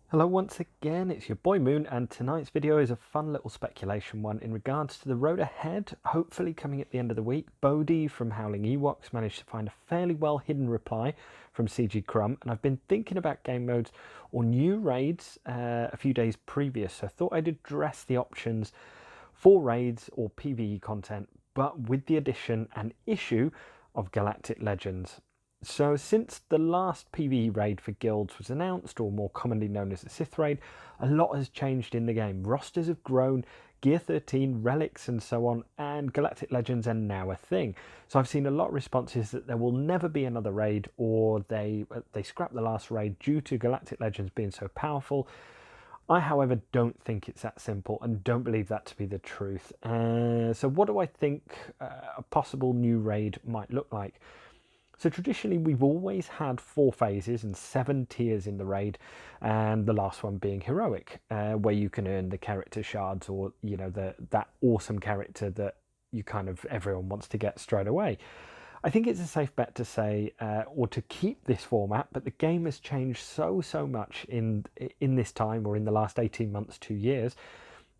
Hello once again, it's your boy Moon, and tonight's video is a fun little speculation one in regards to the road ahead, hopefully coming at the end of the week. Bodhi from Howling Ewoks managed to find a fairly well hidden reply from CG Crumb, and I've been thinking about game modes or new raids a few days previous, so I thought I'd address the options for raids or PvE content, but with the addition and issue of Galactic Legends. So since the last PvE raid for guilds was announced, or more commonly known as the Sith raid, a lot has changed in the game. Rosters have grown, Gear 13, relics and so on, and Galactic Legends are now a thing. So I've seen a lot of responses that there will never be another raid, or they scrapped the last raid due to Galactic Legends being so powerful. I, however, don't think it's that simple and don't believe that to be the truth. So what do I think a possible new raid might look like? So traditionally we've always had 4 phases and 7 tiers in the raid, and the last one being heroic, where you can earn the character shards, or that awesome character that you kind of everyone wants to get straight away. I think it's a safe bet to say or to keep this format, but the game has changed so much in this time, or in the last 18 months, 2 years.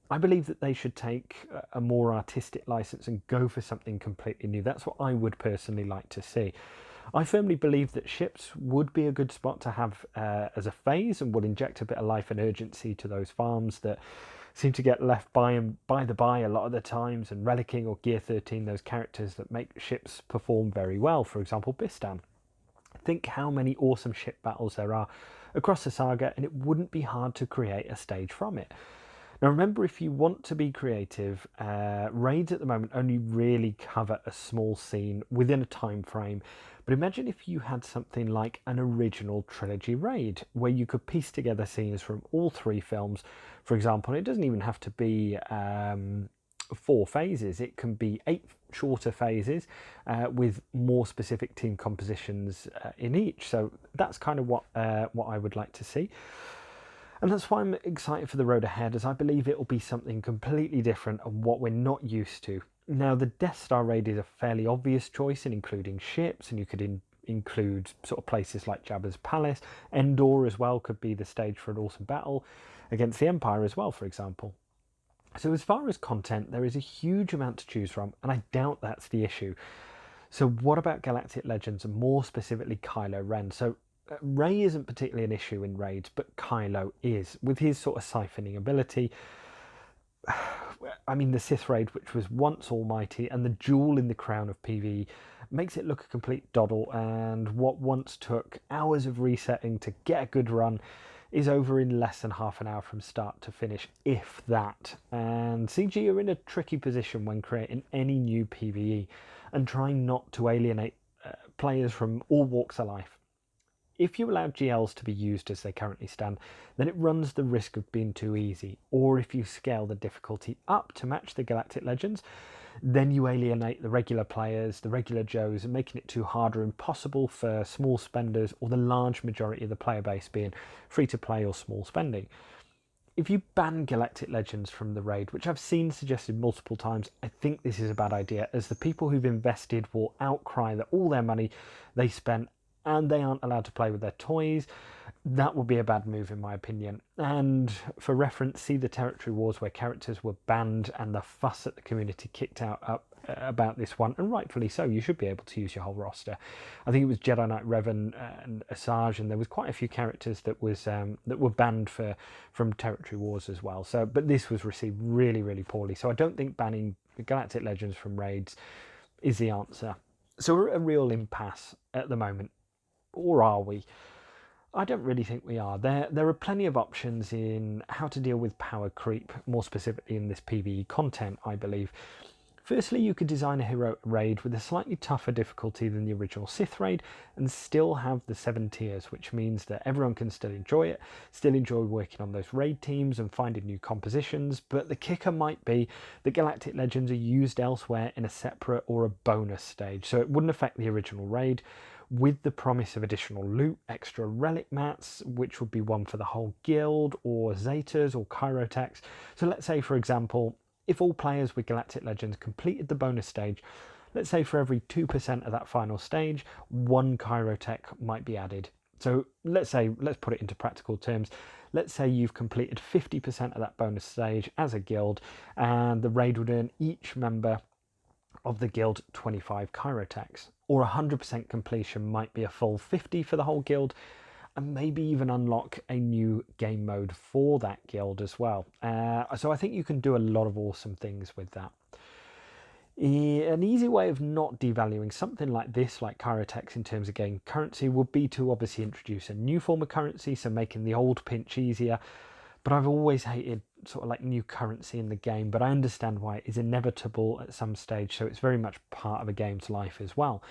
I believe that they should take a more artistic license and go for something completely new. That's what I would personally like to see. I firmly believe that ships would be a good spot to have as a phase, and would inject a bit of life and urgency to those farms that seem to get left by a lot of the times, and relicking or Gear 13 those characters that make ships perform very well. For example, Bistan. Think how many awesome ship battles there are across the saga, and it wouldn't be hard to create a stage from it. Now remember, if you want to be creative, raids at the moment only really cover a small scene within a time frame. But imagine if you had something like an original trilogy raid, where you could piece together scenes from all 3 films. For example, it doesn't even have to be 4 phases. It can be 8 shorter phases with more specific team compositions in each. So that's kind of what I would like to see. And that's why I'm excited for the road ahead, as I believe it will be something completely different and what we're not used to. Now, the Death Star raid is a fairly obvious choice in including ships, and you could include sort of places like Jabba's palace. Endor as well could be the stage for an awesome battle against the Empire as well, for example. So as far as content, there is a huge amount to choose from, and I doubt that's the issue. So what about Galactic Legends, and more specifically Kylo Ren? So Rey isn't particularly an issue in raids, but Kylo is, with his sort of siphoning ability. I mean, the Sith raid, which was once almighty, and the jewel in the crown of PvE, makes it look a complete doddle, and what once took hours of resetting to get a good run is over in less than half an hour from start to finish, if that. And CG are in a tricky position when creating any new PvE, and trying not to alienate players from all walks of life. If you allow GLs to be used as they currently stand, then it runs the risk of being too easy. Or if you scale the difficulty up to match the Galactic Legends, then you alienate the regular players, the regular Joes, and making it too hard or impossible for small spenders, or the large majority of the player base being free to play or small spending. If you ban Galactic Legends from the raid, which I've seen suggested multiple times, I think this is a bad idea, as the people who've invested will outcry that all their money they spent, and they aren't allowed to play with their toys. That would be a bad move, in my opinion. And for reference, see the Territory Wars, where characters were banned, and the fuss that the community kicked up about this one, and rightfully so. You should be able to use your whole roster. I think it was Jedi Knight Revan and Asajj, and there was quite a few characters that were banned from Territory Wars as well. So, but this was received really poorly. So I don't think banning Galactic Legends from raids is the answer. So we're at a real impasse at the moment. Or are we? I don't really think we are. There are plenty of options in how to deal with power creep, more specifically in this PvE content, I believe. Firstly, you could design a hero raid with a slightly tougher difficulty than the original Sith raid, and still have the 7 tiers, which means that everyone can still enjoy it, still enjoy working on those raid teams and finding new compositions. But the kicker might be that Galactic Legends are used elsewhere in a separate or a bonus stage, so it wouldn't affect the original raid, with the promise of additional loot, extra relic mats, which would be one for the whole guild, or Zetas or Kyrotechs. So let's say, for example, if all players with Galactic Legends completed the bonus stage, let's say for every 2% of that final stage, 1 Kyrotech might be added. So let's put it into practical terms. Let's say you've completed 50% of that bonus stage as a guild, and the raid would earn each member of the guild 25 Chirotechs, or 100% completion might be a full 50 for the whole guild, and maybe even unlock a new game mode for that guild as well. So I think you can do a lot of awesome things with that. An easy way of not devaluing something like this, like Chirotechs in terms of game currency, would be to obviously introduce a new form of currency, so making the old pinch easier. But I've always hated sort of like new currency in the game, but I understand why it is inevitable at some stage, so it's very much part of a game's life as well.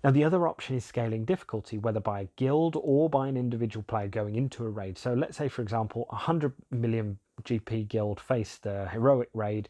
Now, the other option is scaling difficulty, whether by a guild or by an individual player going into a raid. So let's say, for example, 100 million GP guild faced the heroic raid,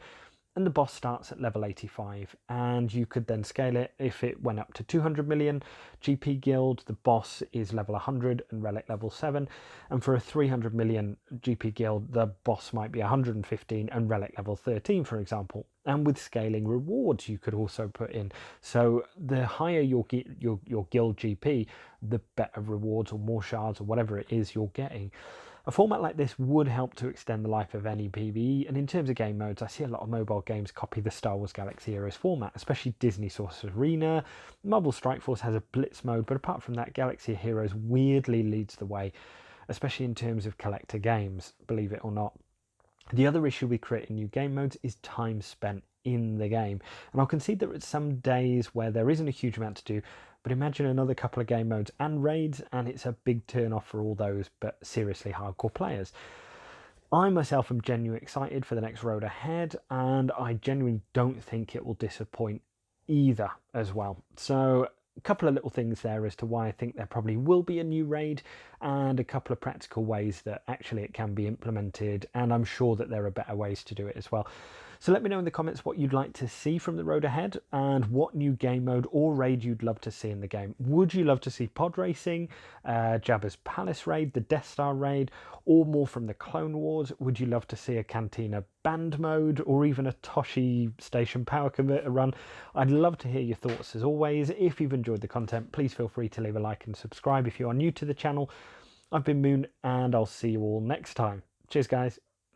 and the boss starts at level 85, and you could then scale it. If it went up to 200 million GP guild, the boss is level 100 and relic level 7, and for a 300 million GP guild, the boss might be 115 and relic level 13, for example. And with scaling rewards you could also put in, so the higher your guild GP, the better rewards or more shards or whatever it is you're getting. A format like this would help to extend the life of any PvE, and in terms of game modes, I see a lot of mobile games copy the Star Wars Galaxy Heroes format, especially Disney Sorcerer's Arena. Marvel Strike Force has a Blitz mode, but apart from that, Galaxy Heroes weirdly leads the way, especially in terms of collector games, believe it or not. The other issue with creating new game modes is time spent in the game, and I'll concede there are some days where there isn't a huge amount to do, but imagine another couple of game modes and raids and it's a big turn off for all those but seriously hardcore players. I myself am genuinely excited for the next road ahead, and I genuinely don't think it will disappoint either as well. So a couple of little things there as to why I think there probably will be a new raid, and a couple of practical ways that actually it can be implemented, and I'm sure that there are better ways to do it as well. So let me know in the comments what you'd like to see from the road ahead, and what new game mode or raid you'd love to see in the game. Would you love to see pod racing, Jabba's Palace raid, the Death Star raid, or more from the Clone Wars? Would you love to see a Cantina band mode, or even a Toshi Station Power Converter run? I'd love to hear your thoughts as always. If you've enjoyed the content, please feel free to leave a like and subscribe if you are new to the channel. I've been Moon, and I'll see you all next time. Cheers, guys.